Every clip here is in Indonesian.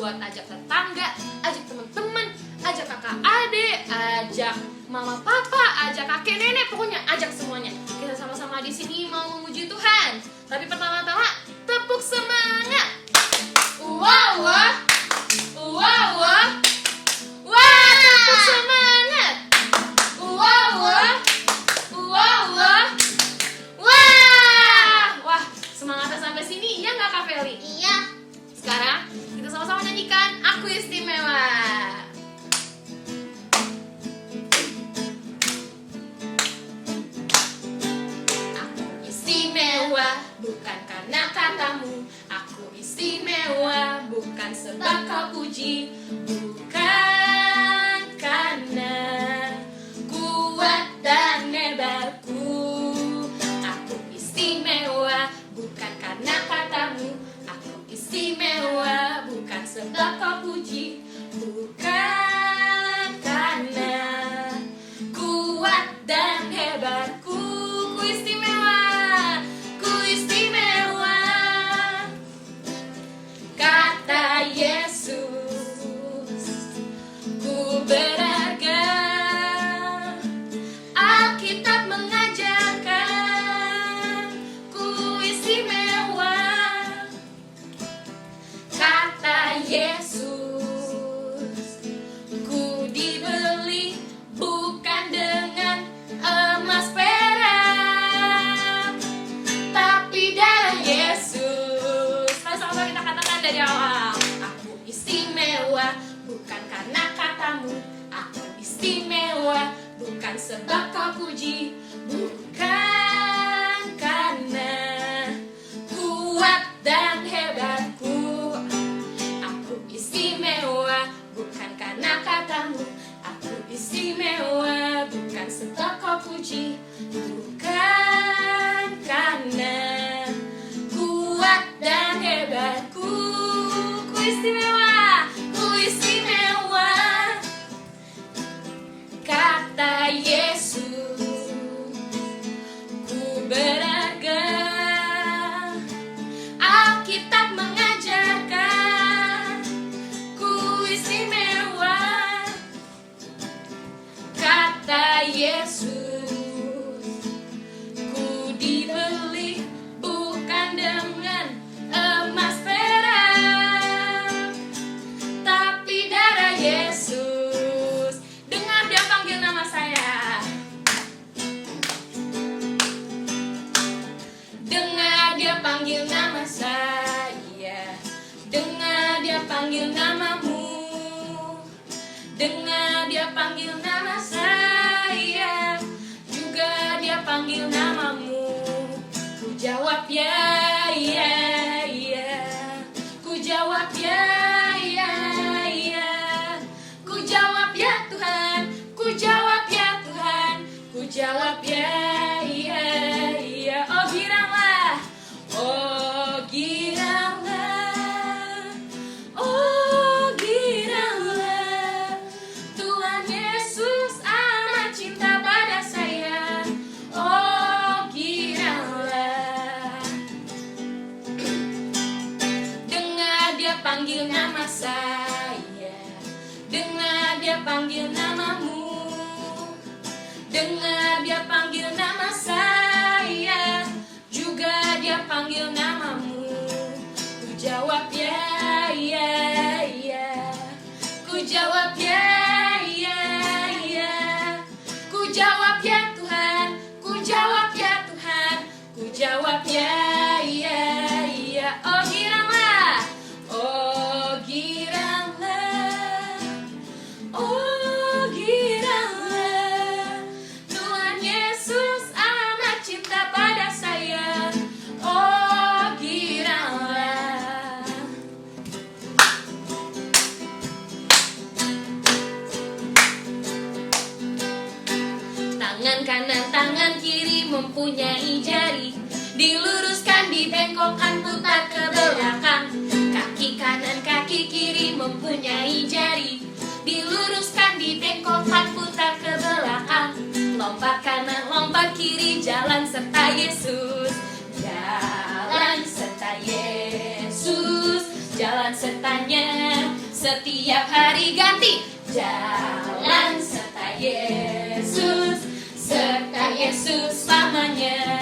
buat ajak tetangga, ajak teman-teman, ajak kakak adik, ajak mama papa, ajak kakek nenek, pokoknya ajak semuanya. Kita sama-sama di sini mau memuji Tuhan. Tapi pertama-tama tepuk semangat. Wow, wah. Wow, wah. Wah, tepuk semangat. Wow, wah. Wow, wah. Wah. Wah, semangatnya sampai sini ya nggak Kak Feli? Iya. Sekarang kita sama-sama nyanyikan Aku Istimewa. Aku istimewa bukan karena katamu. Aku istimewa bukan sebab kau puji. Bukan karena kuat dan hebatku. Aku istimewa bukan karena katamu. Aku istimewa bukan sebab kau puji. Bukan karena kuat dan hebatku. Ku istimewa, ku istimewa. Kata Yesus, ku berharga. Alkitab mengajarkan ku istimewa. Kata Yesus, ku dibeli bukan dengan emas perak, tapi darah Yesus. Sama-sama kita katakan dari awal. Aku istimewa bukan karena katamu. Aku istimewa bukan sebab kau puji. Bukan karena kuat dan hebatku. Aku istimewa bukan karena katamu. Aku istimewa bukan sebab kau puji. Bukan karena kuat dan hebatku. Ku istimewa, ku istimewa. Kata Yesus, ku berharga. Alkitab mengajarkan ku istimewa. Kata Yesus, ku dibeli bukan dengan emas perak, tapi darah Yesus. Dengar dia panggil nama saya. Dengar dia panggil nama saya. Dengar dia panggil namamu. Dengar dia panggil nama saya. Juga dia panggil namamu. Ku jawab ya, ya, ya. Ku jawab ya, ya, ya. Ku jawab ya Tuhan. Ku jawab ya Tuhan. Ku jawab ya, ya, ya. Oh giranglah. Oh giranglah. Oh giranglah. Tuhan Yesus amat cinta pada saya. Oh giranglah. Dengar dia panggil nama saya. Dengar dia panggil namamu. Dengar dia panggil nama saya. Juga dia panggil namamu. Ku jawab ya, ya, ya. Ku jawab ya, ya, ya. Ku jawab ya Tuhan. Ku jawab ya Tuhan. Ku jawab ya, ya, ya. Oh giranglah. Oh giranglah. Oh giranglah. Tuhan Yesus amat cinta pada saya. Oh giranglah. Tangan kanan, tangan kiri mempunyai jari. Diluruskan, dibengkokkan, putar ke belakang. Kaki kanan, kaki kiri mempunyai jari. Diluruskan, dibengkokkan, putar ke belakang. Lompat kanan, lompat kiri, jalan serta Yesus. Jalan serta Yesus, jalan sertanya setiap hari ganti. Jalan serta Yesus selamanya.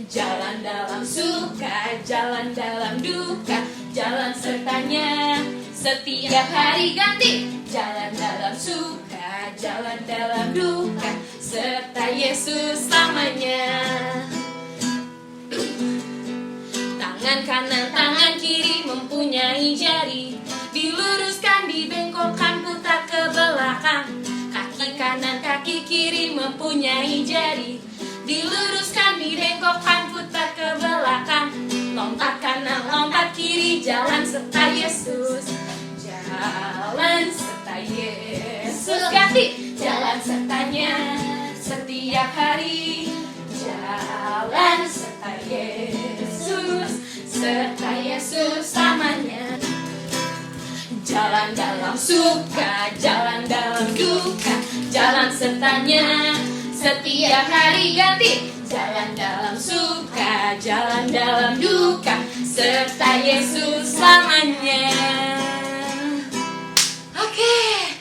Jalan dalam suka, jalan dalam duka, jalan sertanya setiap hari ganti. Jalan dalam suka, jalan dalam duka, serta Yesus selamanya. Tangan kanan, tangan kiri mempunyai jari, diluruskan, dibengkokkan, putar ke belakang. Kaki kanan, kaki kiri mempunyai jari, diluruskan, dibengkokkan, putar ke belakang. Lompat kanan, lompat kiri, jalan serta Yesus. Jalan serta Yesus ganti. Jalan sertanya setiap hari. Jalan serta Yesus selamanya. Jalan dalam suka, jalan dalam duka, jalan sertanya setiap hari ganti. Jalan dalam suka, jalan dalam duka, serta Yesus selamanya. Oke,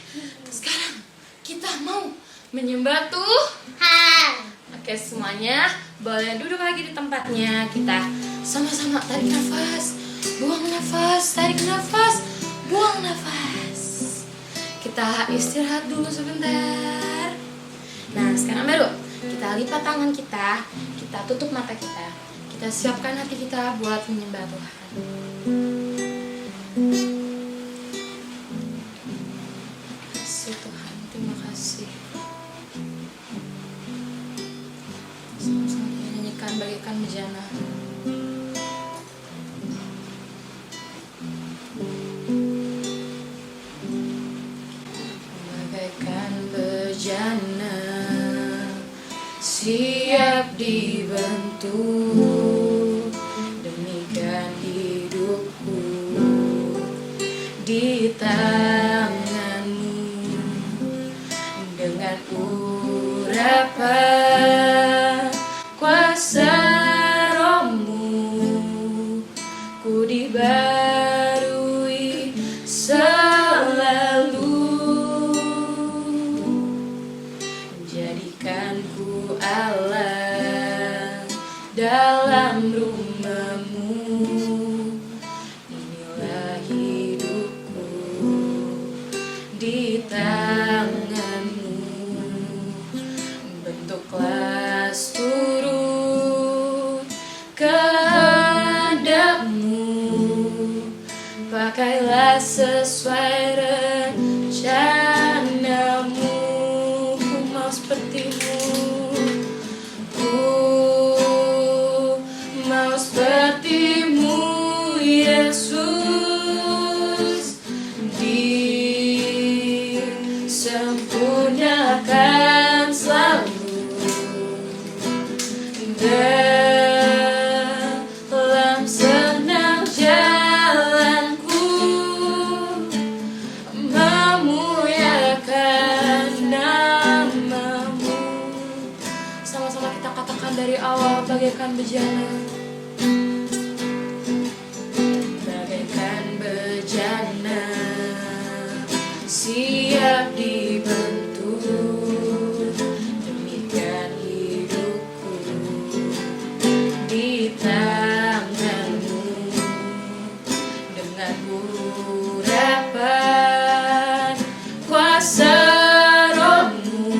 sekarang kita mau menyembah Tuhan. Oke, semuanya boleh duduk lagi di tempatnya. Kita sama-sama tarik nafas, buang nafas, tarik nafas, buang nafas. Kita istirahat dulu sebentar. Nah, sekarang baru kita lipat tangan kita, kita tutup mata kita, kita siapkan hati kita buat menyembah Tuhan. Terima kasih Tuhan, terima kasih. Sama-sama kita nyanyikan bagaikan bejana. Bagaikan bejana siap dibentuk, demikian hidupku di tanganmu. Dengan urapan kuasa Roh-Mu, ku dibarui selalu. Jadikanku Allah dalam rumah-Mu. Inilah hidupku di tangan-Mu. Bentuklah turut kehendak-Mu, pakailah sesuai rencana-Mu. Ku mau seperti-Mu, ku mau seperti-Mu Yesus. Disempurnakan selalu dalam senang jalanku, memuliakan nama-Mu. Sama-sama kita katakan dari awal, bagaikan bejana. Bagaikan bejana siap dibentuk, demikian hidupku di tangan-Mu. Dengan urapan kuasa Roh-Mu,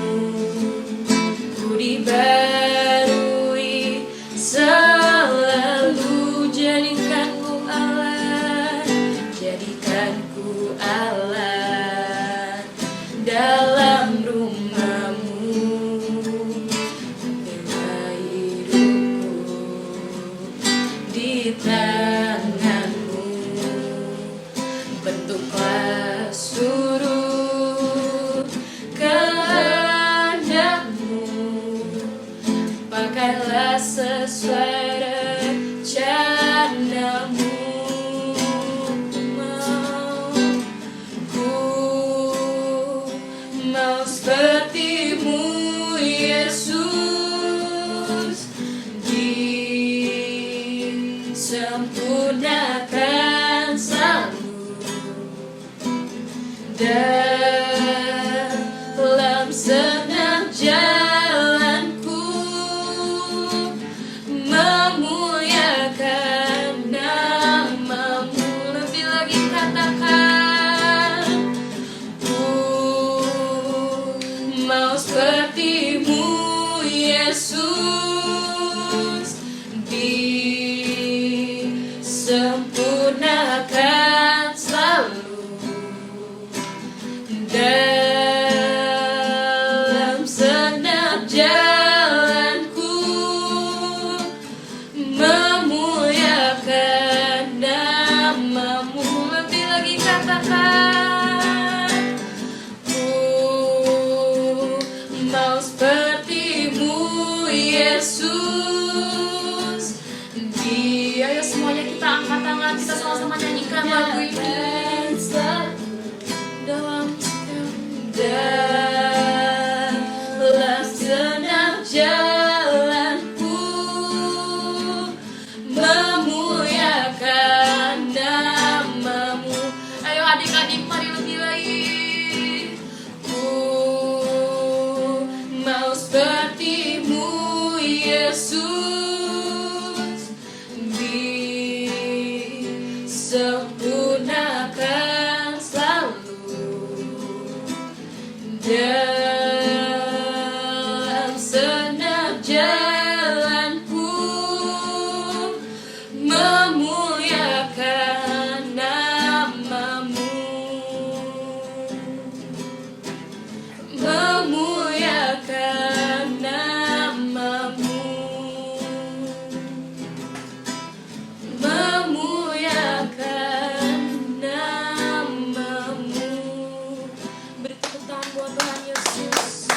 ku dibarui selalu. Jadikanku Allah, jadikanku Allah dalam rumah-Mu. Bila hidupku di tangan-Mu, bentuklah surut kehendak-Mu, pakailah sesuai rencana-Mu. Ku mau seperti-Mu Yesus. Disempurnakan selalu dalam segenap jalanku, memuliakan namamu. Lebih lagi katakan, ku mau sepertimu Yesus, disempurnakan selalu dalam segenap jalanku, memuliakan namamu. Lebih lagi katakan, ku mau sepertimu Yesus. Ayo semuanya kita angkat tangan, kita sama-sama nyanyikan lagu ini. Dalam segenap jalanku, memuliakan namamu. Ayo adik-adik, mari lebih lagi. Ku mau sepertimu Yesus, disempurnakan selalu dalam segenap jalanku, memuliakan namamu, memuliakan namamu, memuliakan namamu. Beri tepuk tangan buat Tuhan Yesus.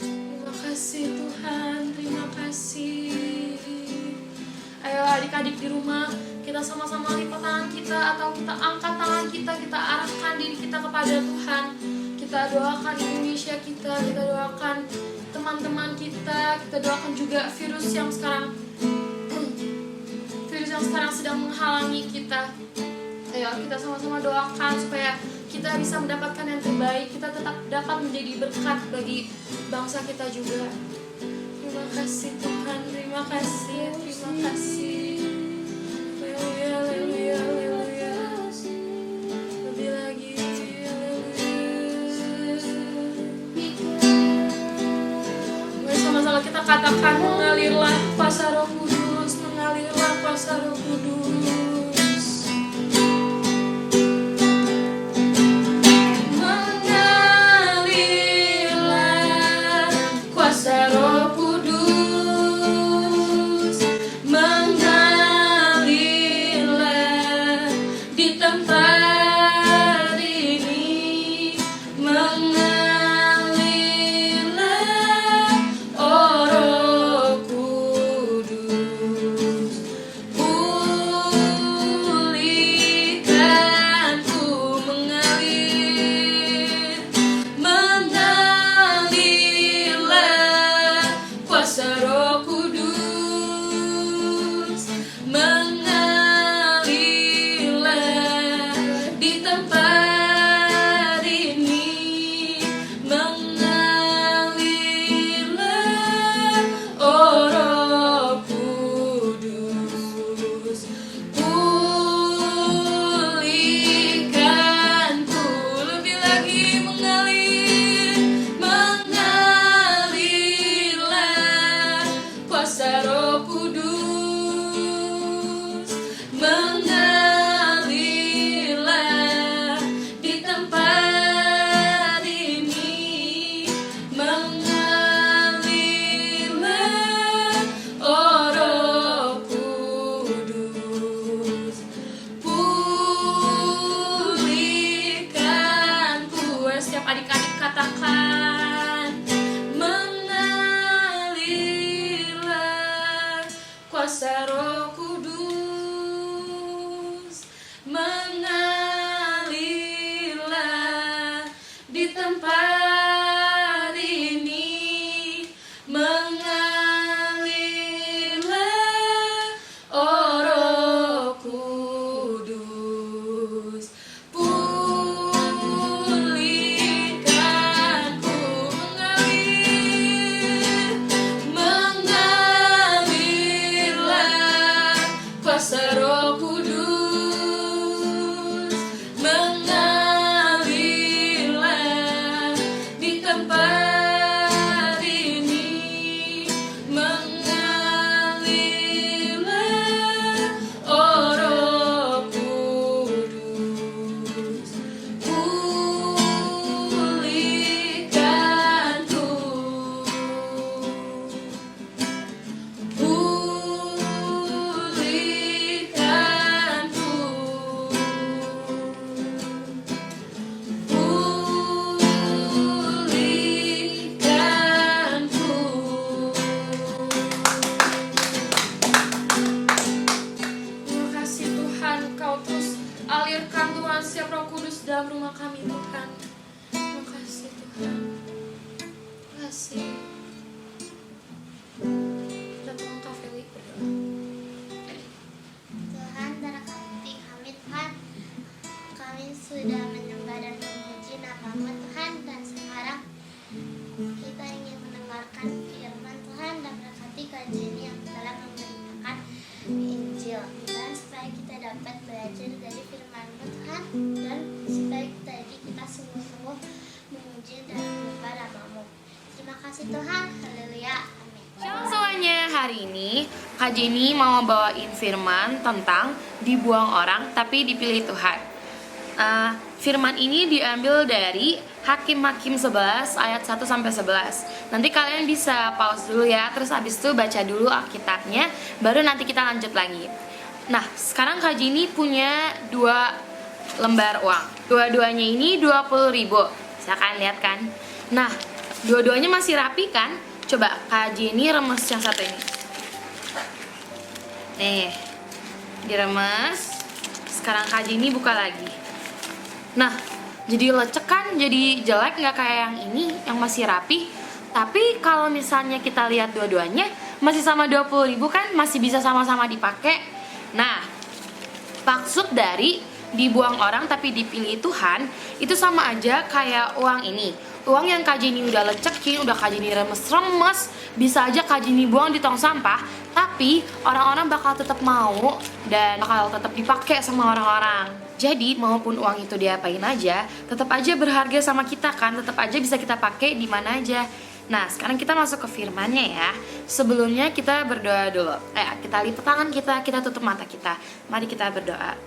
Terima kasih Tuhan, terima kasih. Ayo adik-adik di rumah, kita sama-sama lipat tangan kita atau kita angkat tangan kita arahkan diri kita kepada Tuhan. Kita doakan Indonesia kita doakan teman-teman kita doakan juga virus yang sekarang sedang menghalangi kita. Ayo kita sama-sama doakan supaya kita bisa mendapatkan yang terbaik, kita tetap dapat menjadi berkat bagi bangsa kita juga. Terima kasih Tuhan, terima kasih, terima kasih. Haleluya, haleluya, haleluya. Lebih lagi, haleluya. Mari sama-sama kita katakan, mengalirlah kuasa Roh Kudus, mengalirlah kuasa Roh Kudus. Kuasa Roh Kudus mengalir. kuasa Roh Kudus mengalirlah di tempat ini, mengalirlah, oh Roh Kudus, pulihkanku, Terima kasih Tuhan, Kau terus alirkan Tuhan setiap Roh Kudus dalam rumah kami Tuhan. Terima kasih Tuhan. Terima kasih. Kita tolong Kak Feli berdoa. Tuhan, berkati kami Tuhan. Kami sudah menyembah dan memuji nama-Mu Tuhan, dan sekarang kita ingin mendengarkan firman Tuhan, dan berkati kajian yang telah memberitakan Injil Tuhan, supaya kita dapat belajar dari firman-Mu Tuhan, dan supaya kita sungguh-sungguh memuji dan menyembah nama-Mu. Terima kasih Tuhan, haleluya, amin. Shalom semuanya, hari ini Kak Jenny mau bawain firman tentang dibuang orang tapi dipilih Tuhan. Firman ini diambil dari Hakim-Hakim 11 ayat 1-11. Nanti kalian bisa pause dulu ya, terus habis itu baca dulu Alkitabnya, baru nanti kita lanjut lagi. Nah, sekarang Kak Jenny punya 2 lembar uang. Dua-duanya ini 20.000. Bisa kan lihat kan? Nah, dua-duanya masih rapi kan? Coba Kak Jenny remes yang satu ini. Nih, diremes. Sekarang Kak Jenny buka lagi. Nah, jadi lecek kan, jadi jelek nggak kayak yang ini, yang masih rapi. Tapi kalau misalnya kita lihat dua-duanya masih sama 20.000 kan, masih bisa sama-sama dipakai. Nah, maksud dari dibuang orang tapi dipilih Tuhan itu sama aja kayak uang ini. Uang yang Kak Jenny udah lecekin, udah Kak Jenny remes-remes, bisa aja Kak Jenny buang di tong sampah, tapi orang-orang bakal tetap mau dan bakal tetap dipakai sama orang-orang. Jadi maupun uang itu diapain aja, tetap aja berharga sama kita kan, tetap aja bisa kita pakai di mana aja. Nah, sekarang kita masuk ke firman-nya ya. Sebelumnya kita berdoa dulu. Kita lipat tangan kita tutup mata kita. Mari kita berdoa.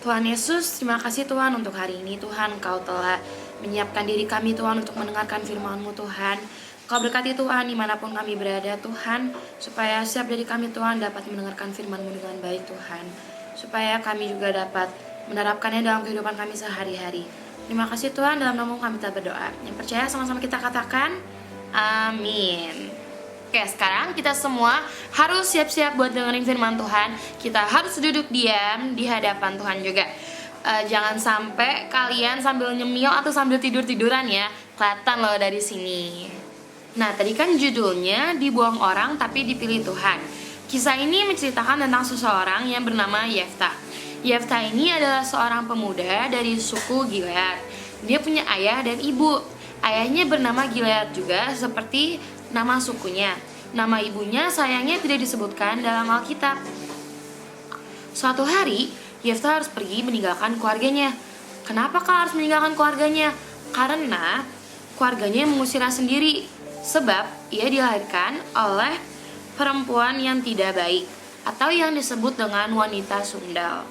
Tuhan Yesus, terima kasih Tuhan untuk hari ini Tuhan, Kau telah menyiapkan diri kami Tuhan untuk mendengarkan firman-Mu Tuhan. Kau berkati Tuhan dimanapun kami berada Tuhan, supaya setiap dari kami Tuhan dapat mendengarkan firman-Mu dengan baik Tuhan, supaya kami juga dapat menerapkannya dalam kehidupan kami sehari-hari. Terima kasih Tuhan, dalam nama kami kita berdoa. Yang percaya sama-sama kita katakan amin. Oke, sekarang kita semua harus siap-siap buat dengerin firman Tuhan. Kita harus duduk diam di hadapan Tuhan juga. Jangan sampai kalian sambil nyemil atau sambil tidur-tiduran ya. Kelihatan loh dari sini. Nah, tadi kan judulnya dibuang orang tapi dipilih Tuhan. Kisah ini menceritakan tentang seseorang yang bernama Yefta. Yefta ini adalah seorang pemuda dari suku Gilead. Dia punya ayah dan ibu. Ayahnya bernama Gilead juga seperti nama sukunya. Nama ibunya sayangnya tidak disebutkan dalam Alkitab. Suatu hari, Yefta harus pergi meninggalkan keluarganya. Kenapa Kak harus meninggalkan keluarganya? Karena keluarganya mengusirnya sendiri. Sebab ia dilahirkan oleh perempuan yang tidak baik, atau yang disebut dengan wanita sundal.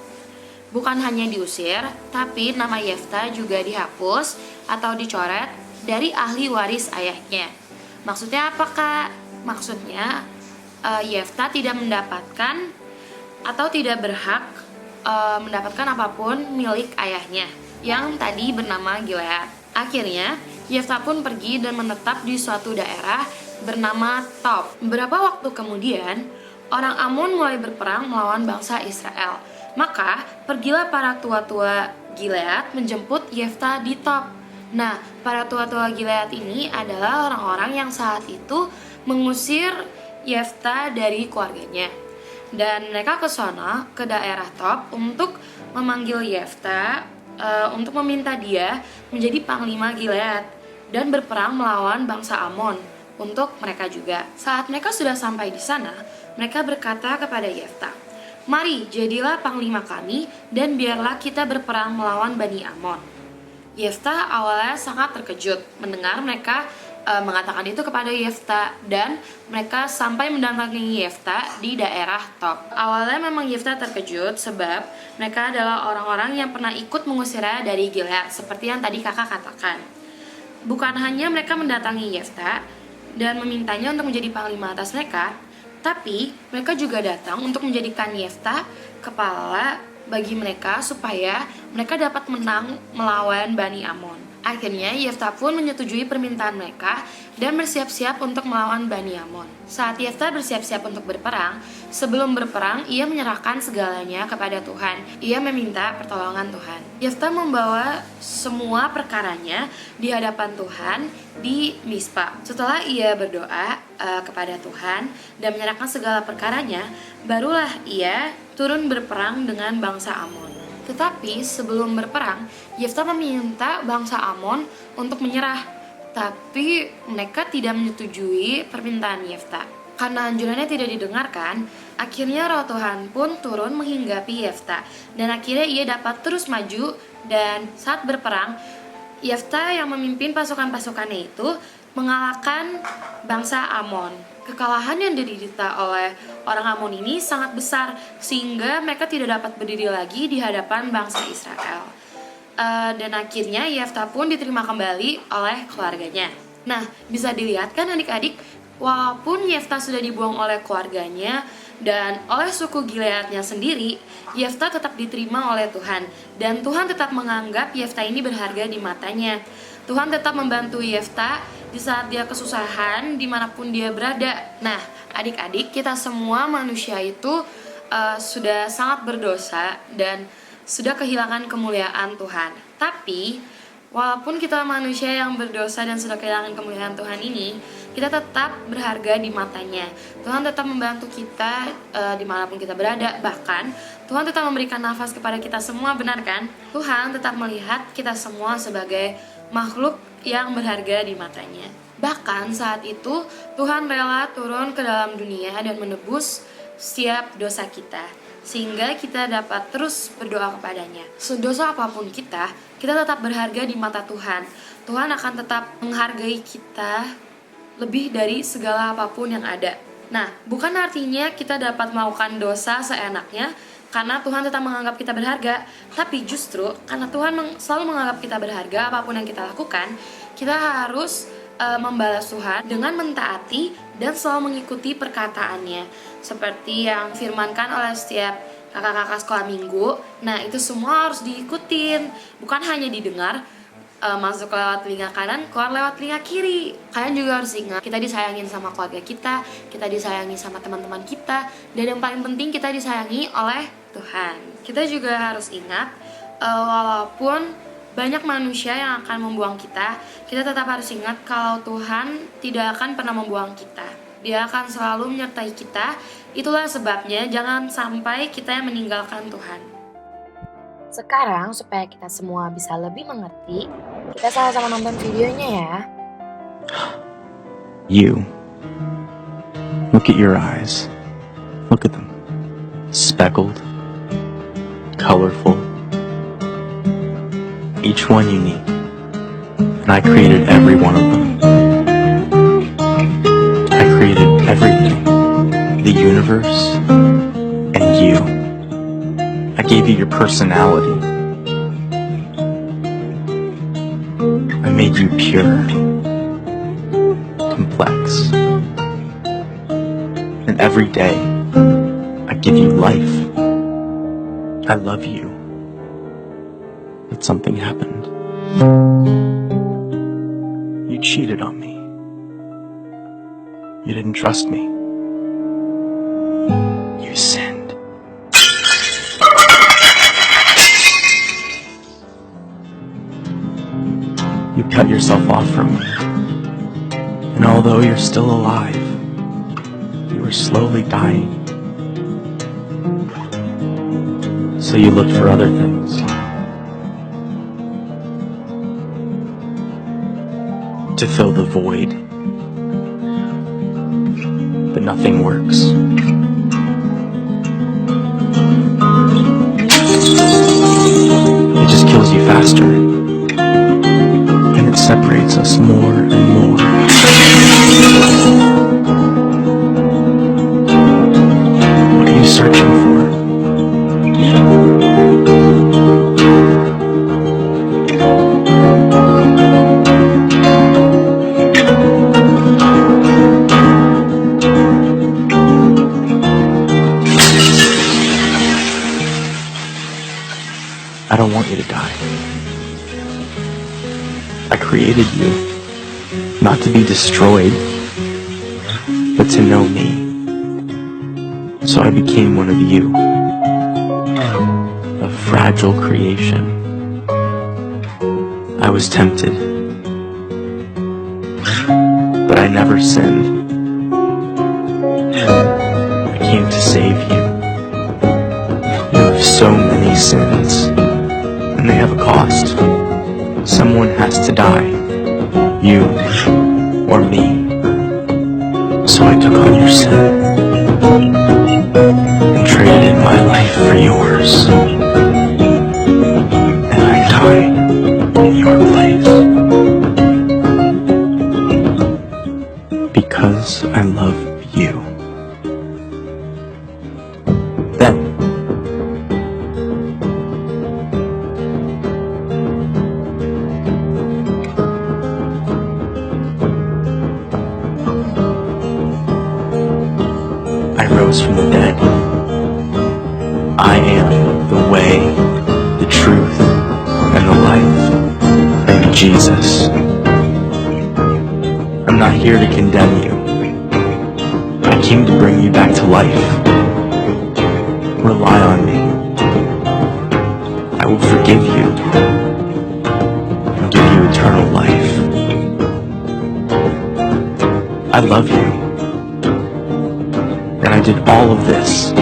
Bukan hanya diusir, tapi nama Yefta juga dihapus atau dicoret dari ahli waris ayahnya. Maksudnya apa Kak? Maksudnya Yefta tidak mendapatkan atau tidak berhak mendapatkan apapun milik ayahnya yang tadi bernama Gilead. Akhirnya Yefta pun pergi dan menetap di suatu daerah bernama Tob. Beberapa waktu kemudian, orang Amun mulai berperang melawan bangsa Israel. Maka pergilah para tua-tua Gilead menjemput Yefta di Tob. Nah, para tua-tua Gilead ini adalah orang-orang yang saat itu mengusir Yefta dari keluarganya. Dan mereka ke sana, ke daerah Tob untuk memanggil Yefta, untuk meminta dia menjadi panglima Gilead dan berperang melawan bangsa Amon untuk mereka juga. Saat mereka sudah sampai di sana, mereka berkata kepada Yefta, "Mari, jadilah panglima kami, dan biarlah kita berperang melawan Bani Amon." Yeftah awalnya sangat terkejut mendengar mereka mengatakan itu kepada Yeftah, dan mereka sampai mendatangi Yeftah di daerah Top. Awalnya memang Yeftah terkejut sebab mereka adalah orang-orang yang pernah ikut mengusirnya dari Gilead, seperti yang tadi kakak katakan. Bukan hanya mereka mendatangi Yeftah dan memintanya untuk menjadi panglima atas mereka, tapi mereka juga datang untuk menjadikan Yeftah kepala bagi mereka supaya mereka dapat menang melawan Bani Amon. Akhirnya Yeftah pun menyetujui permintaan mereka dan bersiap-siap untuk melawan Bani Amon. Saat Yeftah bersiap-siap untuk berperang, sebelum berperang ia menyerahkan segalanya kepada Tuhan. Ia meminta pertolongan Tuhan. Yeftah membawa semua perkaranya di hadapan Tuhan di Mispa. Setelah ia berdoa kepada Tuhan dan menyerahkan segala perkaranya, barulah ia turun berperang dengan bangsa Amon. Tetapi sebelum berperang, Yeftah meminta bangsa Amon untuk menyerah. Tapi mereka tidak menyetujui permintaan Yeftah. Karena anjurannya tidak didengarkan, akhirnya roh Tuhan pun turun menghinggapi Yeftah. Dan akhirnya ia dapat terus maju, dan saat berperang, Yeftah yang memimpin pasukan-pasukannya itu mengalahkan bangsa Amon. Kekalahan yang diderita oleh orang Amon ini sangat besar, sehingga mereka tidak dapat berdiri lagi di hadapan bangsa Israel. Dan akhirnya Yeftah pun diterima kembali oleh keluarganya. Nah, bisa dilihat kan adik-adik, walaupun Yeftah sudah dibuang oleh keluarganya dan oleh suku Gileadnya sendiri, Yeftah tetap diterima oleh Tuhan. Dan Tuhan tetap menganggap Yeftah ini berharga di matanya. Tuhan tetap membantu Yeftah di saat dia kesusahan, dimanapun dia berada. Nah, adik-adik, kita semua manusia itu sudah sangat berdosa dan sudah kehilangan kemuliaan Tuhan. Tapi, walaupun kita manusia yang berdosa dan sudah kehilangan kemuliaan Tuhan ini, kita tetap berharga di matanya. Tuhan tetap membantu kita dimanapun kita berada. Bahkan, Tuhan tetap memberikan nafas kepada kita semua, benar kan? Tuhan tetap melihat kita semua sebagai makhluk yang berharga di matanya. Bahkan saat itu Tuhan rela turun ke dalam dunia dan menebus setiap dosa kita, sehingga kita dapat terus berdoa kepadanya. Sedosa apapun kita tetap berharga di mata Tuhan. Tuhan akan tetap menghargai kita lebih dari segala apapun yang ada. Nah, bukan artinya kita dapat melakukan dosa seenaknya karena Tuhan tetap menganggap kita berharga, tapi justru karena Tuhan selalu menganggap kita berharga, apapun yang kita lakukan, kita harus membalas Tuhan dengan mentaati dan selalu mengikuti perkataannya, seperti yang firmankan oleh setiap kakak-kakak sekolah minggu. Nah, itu semua harus diikutin, bukan hanya didengar, masuk lewat telinga kanan, keluar lewat telinga kiri. Kalian juga harus ingat, kita disayangin sama keluarga kita disayangi sama teman-teman kita, dan yang paling penting kita disayangi oleh Tuhan. Kita juga harus ingat, walaupun banyak manusia yang akan membuang kita tetap harus ingat kalau Tuhan tidak akan pernah membuang kita. Dia akan selalu menyertai kita. Itulah sebabnya jangan sampai kita yang meninggalkan Tuhan. Sekarang supaya kita semua bisa lebih mengerti, kita sama-sama nonton videonya ya. You. Look at your eyes. Look at them. Speckled. Colorful. Each one unique. And I created every one of them. I created everything. The universe. And you. I gave you your personality. I made you pure, complex. And every day, I give you life. I love you. But something happened. You cheated on me. You didn't trust me. You sinned. You cut yourself off from me. And although you're still alive, you are slowly dying. So you looked for other things. To fill the void. But nothing works. kills you faster, and it separates us more and more. What are you searching for? I don't want you to die. I created you, not to be destroyed, but to know me. So I became one of you, a fragile creation. I was tempted, but I never sinned. I came to save you. You have so many sins, and they have a cost. Someone has to die, you or me. So I took on your sin and traded in my life for yours. And I died in your place. Because I love you. Then I rose from the dead. I am the way, the truth, and the life. I'm Jesus. I'm not here to condemn you. I came to bring you back to life. Rely on me. I will forgive you and give you eternal life. I love you. And I did all of this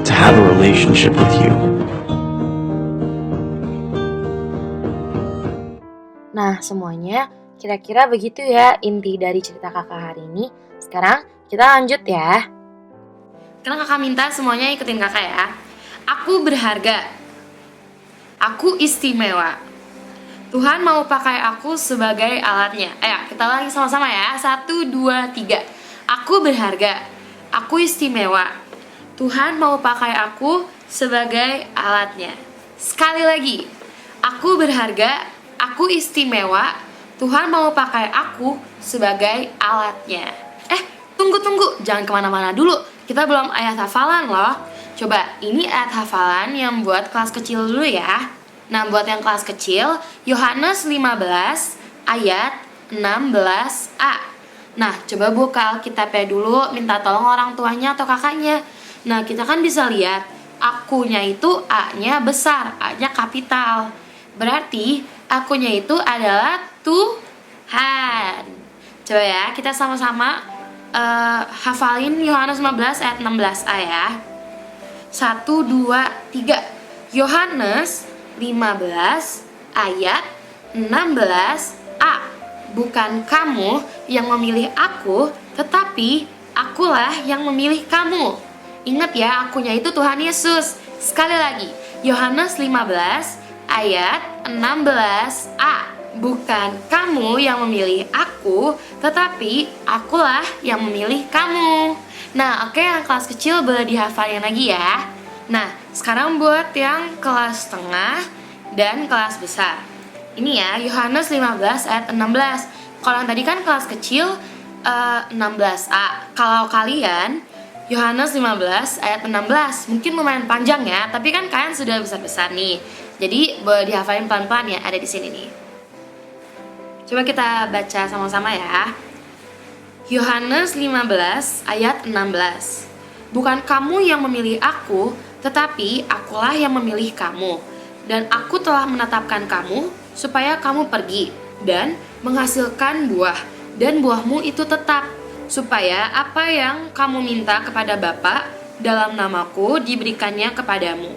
to have a relationship with you. Nah, semuanya kira-kira begitu ya inti dari cerita kakak hari ini. Sekarang kita lanjut ya. Karena kakak minta semuanya ikutin kakak ya. Aku berharga. Aku istimewa. Tuhan mau pakai aku sebagai alatnya. Ayo kita lagi sama-sama ya. 1, 2, 3. Aku berharga. Aku istimewa. Tuhan mau pakai aku sebagai alatnya. Sekali lagi. Aku berharga. Aku istimewa. Tuhan mau pakai aku sebagai alatnya. Tunggu. Jangan kemana-mana dulu. Kita belum ayat hafalan loh. Coba, ini ayat hafalan yang buat kelas kecil dulu ya. Nah, buat yang kelas kecil, Yohanes 15 ayat 16a. Nah, coba buka Alkitabnya dulu, minta tolong orang tuanya atau kakaknya. Nah, kita kan bisa lihat, akunya itu A-nya besar, A-nya kapital. Berarti, akunya itu adalah Tuhan. Coba ya, kita sama-sama hafalin Yohanes 15 ayat 16a ya. 1, 2, 3. Yohanes 15 ayat 16a. Bukan kamu yang memilih aku, tetapi akulah yang memilih kamu. Ingat ya, akunya itu Tuhan Yesus. Sekali lagi, Yohanes 15 ayat 16a. Bukan kamu yang memilih aku, tetapi akulah yang memilih kamu. Nah, oke, yang kelas kecil boleh dihafalin lagi ya. Nah, sekarang buat yang kelas tengah dan kelas besar. Ini ya, Yohanes 15 ayat 16. Kalau yang tadi kan kelas kecil 16a. Kalau kalian Yohanes 15 ayat 16 mungkin lumayan panjang ya, tapi kan kalian sudah besar-besar nih. Jadi boleh dihafalin pelan-pelan ya, ada di sini nih. Coba kita baca sama-sama ya. Yohanes 15 ayat 16. Bukan kamu yang memilih aku, tetapi akulah yang memilih kamu. Dan aku telah menetapkan kamu supaya kamu pergi dan menghasilkan buah, dan buahmu itu tetap, supaya apa yang kamu minta kepada Bapa dalam namaku diberikannya kepadamu.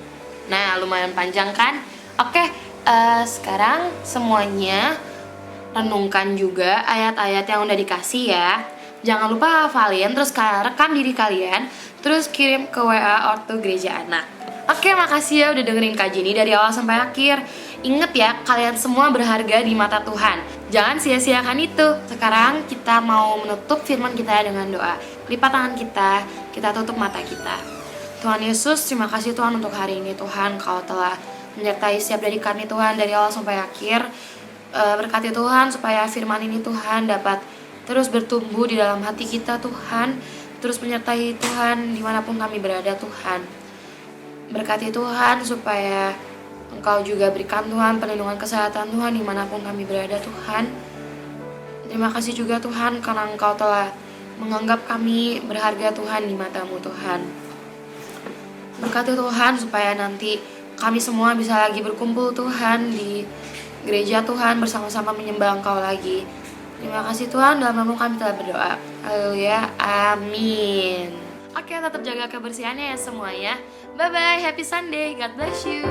Nah, lumayan panjang kan? Oke, sekarang semuanya renungkan juga ayat-ayat yang udah dikasih ya. Jangan lupa hafalin, terus rekam diri kalian, terus kirim ke WA Ortu Gereja Anak. Oke, makasih ya udah dengerin Kak Jenny dari awal sampai akhir. Ingat ya, kalian semua berharga di mata Tuhan. Jangan sia-siakan itu. Sekarang kita mau menutup firman kita dengan doa. Lipat tangan kita tutup mata kita. Tuhan Yesus, terima kasih Tuhan untuk hari ini Tuhan. Kau telah menyertai setiap dari kami Tuhan, dari awal sampai akhir. Berkati Tuhan supaya firman ini Tuhan dapat terus bertumbuh di dalam hati kita Tuhan. Terus menyertai Tuhan dimanapun kami berada Tuhan. Berkati Tuhan supaya Engkau juga berikan Tuhan perlindungan kesehatan Tuhan dimanapun kami berada Tuhan. Terima kasih juga Tuhan karena Engkau telah menganggap kami berharga Tuhan di mata-Mu Tuhan. Berkati Tuhan supaya nanti kami semua bisa lagi berkumpul Tuhan di gereja Tuhan bersama-sama menyembah Engkau lagi. Terima kasih Tuhan, dalam nama kami telah berdoa. Haleluya, amin. Oke, tetap jaga kebersihannya ya semuanya. Bye-bye, happy Sunday, God bless you.